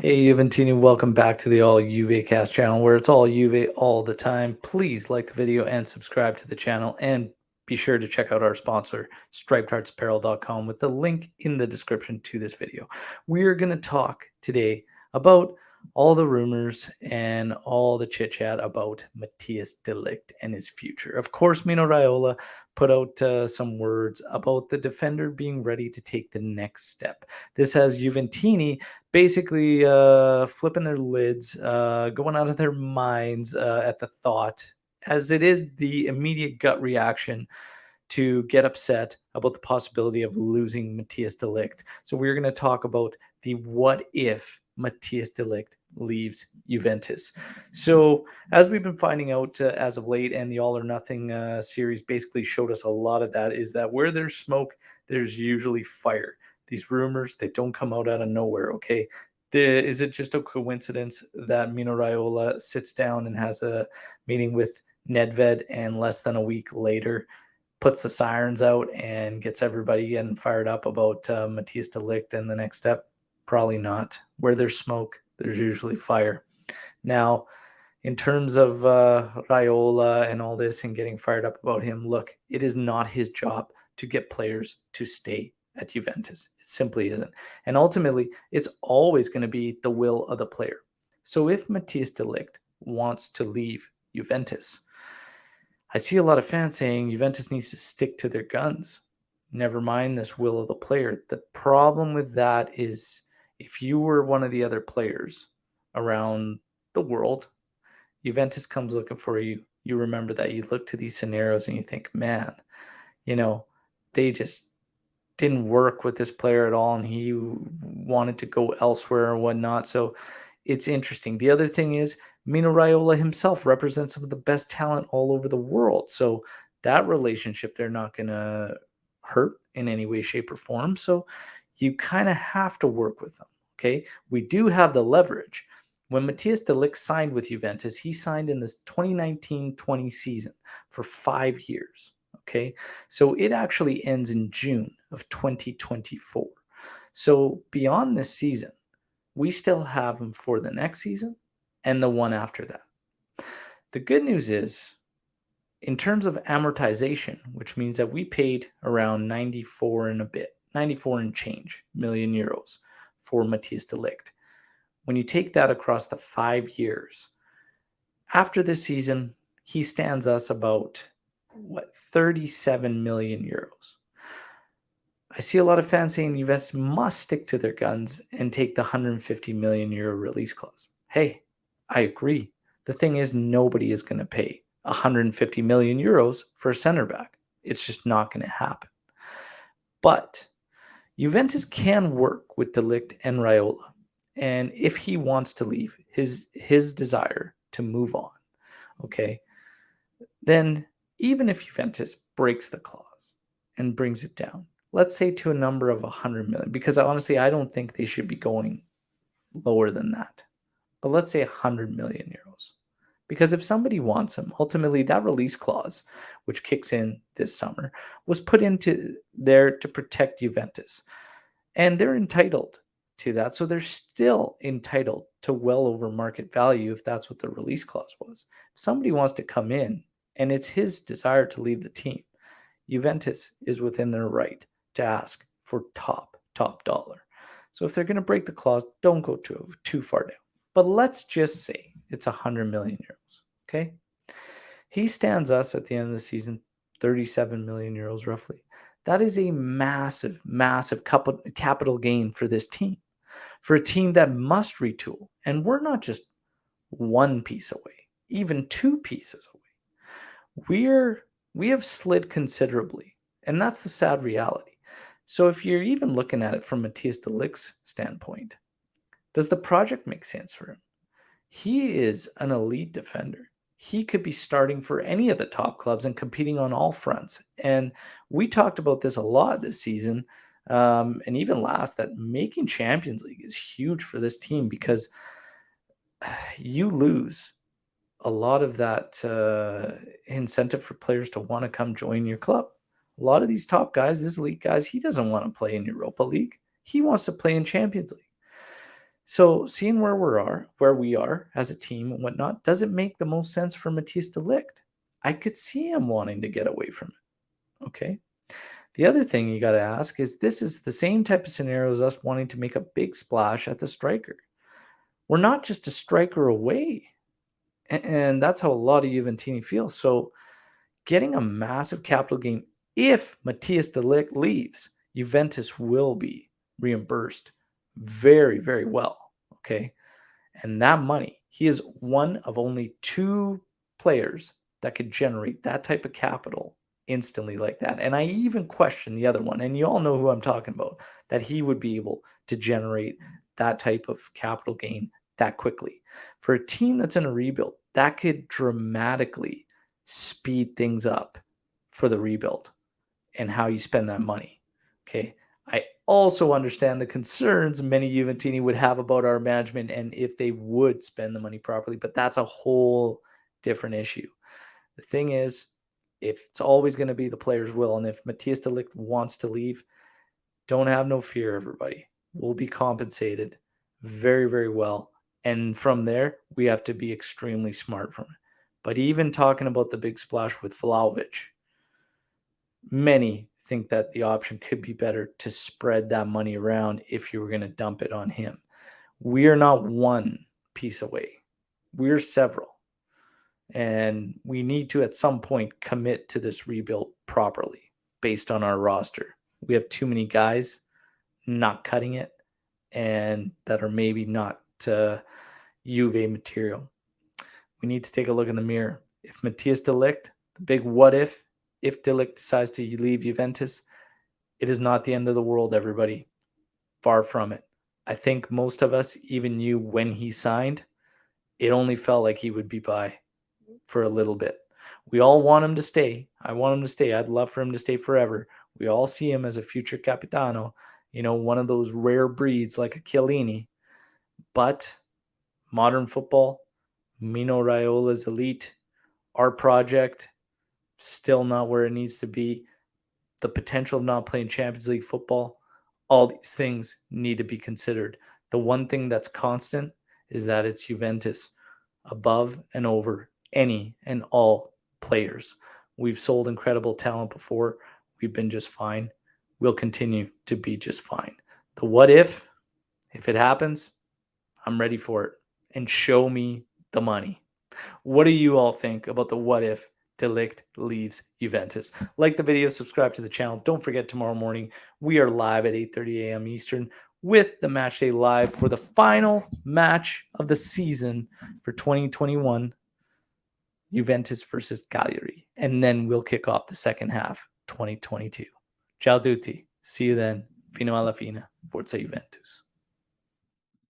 Hey, Juventini, welcome back to the All Juve Cast channel, where it's all Juve all the time. Please like the video and subscribe to the channel, and be sure to check out our sponsor, stripedheartsapparel.com, with the link in the description to this video. We are going to talk today about all the rumors and all the chit chat about Matthias de Ligt and his future. Of course, Mino Raiola put out some words about the defender being ready to take the next step. This has Juventini basically flipping their lids, going out of their minds at the thought, as it is the immediate gut reaction to get upset about the possibility of losing Matthias de Ligt. So we're going to talk about the what if Matthias de Ligt leaves Juventus. So as we've been finding out as of late, and the All or Nothing series basically showed us a lot of that, is that where there's smoke, there's usually fire. These rumors, they don't come out of nowhere, okay? Is it just a coincidence that Mino Raiola sits down and has a meeting with Nedved, and less than a week later puts the sirens out and gets everybody getting fired up about Matthias de Ligt and the next step? Probably not. Where there's smoke, there's usually fire. Now, in terms of Raiola and all this and getting fired up about him, look, it is not his job to get players to stay at Juventus. It simply isn't. And ultimately, it's always going to be the will of the player. So if Matthias de Ligt wants to leave Juventus, I see a lot of fans saying Juventus needs to stick to their guns. Never mind this will of the player. The problem with that is, if you were one of the other players around the world, Juventus comes looking for you. You remember that. You look to these scenarios and you think, man, they just didn't work with this player at all, and he wanted to go elsewhere and whatnot. So it's interesting. The other thing is, Mino Raiola himself represents some of the best talent all over the world. So that relationship, they're not going to hurt in any way, shape, or form. So you kind of have to work with them. Okay. We do have the leverage. When Matthias de Ligt signed with Juventus, he signed in this 2019-20 season for 5 years. Okay. So it actually ends in June of 2024. So beyond this season, we still have him for the next season and the one after that. The good news is, in terms of amortization, which means that we paid around 94 and change million euros for Matthias de Ligt. When you take that across the 5 years, after this season, he stands us about 37 million euros. I see a lot of fans saying Juventus must stick to their guns and take the 150 million euro release clause. Hey, I agree. The thing is, nobody is going to pay 150 million euros for a center back. It's just not going to happen. But Juventus can work with de Ligt and Raiola. And if he wants to leave, his desire to move on, okay, then even if Juventus breaks the clause and brings it down, let's say to a number of 100 million, because honestly, I don't think they should be going lower than that. But let's say 100 million euros. Because if somebody wants him, ultimately that release clause, which kicks in this summer, was put into there to protect Juventus. And they're entitled to that. So they're still entitled to well over market value if that's what the release clause was. If somebody wants to come in and it's his desire to leave the team, Juventus is within their right to ask for top dollar. So if they're going to break the clause, don't go too far down. But let's just say it's 100 million euros, okay? He stands us at the end of the season 37 million euros roughly. That is a massive, massive capital gain for this team, for a team that must retool. And we're not just one piece away, even 2 pieces away. We have slid considerably, and that's the sad reality. So if you're even looking at it from Matthias de Ligt's standpoint, does the project make sense for him? He is an elite defender. He could be starting for any of the top clubs and competing on all fronts. And we talked about this a lot this season, and even last, that making Champions League is huge for this team, because you lose a lot of that incentive for players to want to come join your club. A lot of these top guys, this elite guys, he doesn't want to play in Europa League. He wants to play in Champions League. So seeing where we are as a team and whatnot, does it make the most sense for Matthias de Ligt? I could see him wanting to get away from it. Okay. The other thing you got to ask is this is the same type of scenario as us wanting to make a big splash at the striker. We're not just a striker away. And that's how a lot of Juventini feel. So getting a massive capital gain, if Matthias de Ligt leaves, Juventus will be reimbursed very, very well. Okay. And that money, he is one of only two players that could generate that type of capital instantly like that. And I even question the other one, and you all know who I'm talking about, that he would be able to generate that type of capital gain that quickly. For a team that's in a rebuild, that could dramatically speed things up for the rebuild and how you spend that money. Okay. I also understand the concerns many Juventini would have about our management and if they would spend the money properly, but that's a whole different issue. The thing is, if it's always going to be the player's will, and if Matthias de Ligt wants to leave, don't have no fear, everybody. We'll be compensated very, very well. And from there, we have to be extremely smart from it. But even talking about the big splash with Vlahovic, many think that the option could be better to spread that money around if you were going to dump it on him. We are not one piece away. We're several. And we need to, at some point, commit to this rebuild properly based on our roster. We have too many guys not cutting it and that are maybe not Juve material. We need to take a look in the mirror. If Matthias de Ligt, the big what if de Ligt decides to leave Juventus, it is not the end of the world, everybody. Far from it. I think most of us even knew when he signed, it only felt like he would be by for a little bit. We all want him to stay. I want him to stay. I'd love for him to stay forever. We all see him as a future capitano, one of those rare breeds like a Chiellini. But modern football, Mino Raiola's elite, our project, still not where it needs to be. The potential of not playing Champions League football, all these things need to be considered. The one thing that's constant is that it's Juventus above and over any and all players. We've sold incredible talent before. We've been just fine. We'll continue to be just fine. The what if it happens, I'm ready for it. And show me the money. What do you all think about the what if de Ligt leaves Juventus? Like the video, subscribe to the channel. Don't forget tomorrow morning, we are live at 8:30 a.m. Eastern with the Match Day Live for the final match of the season for 2021, Juventus versus Cagliari. And then we'll kick off the second half, 2022. Ciao tutti. See you then. Fino alla fine. Forza Juventus.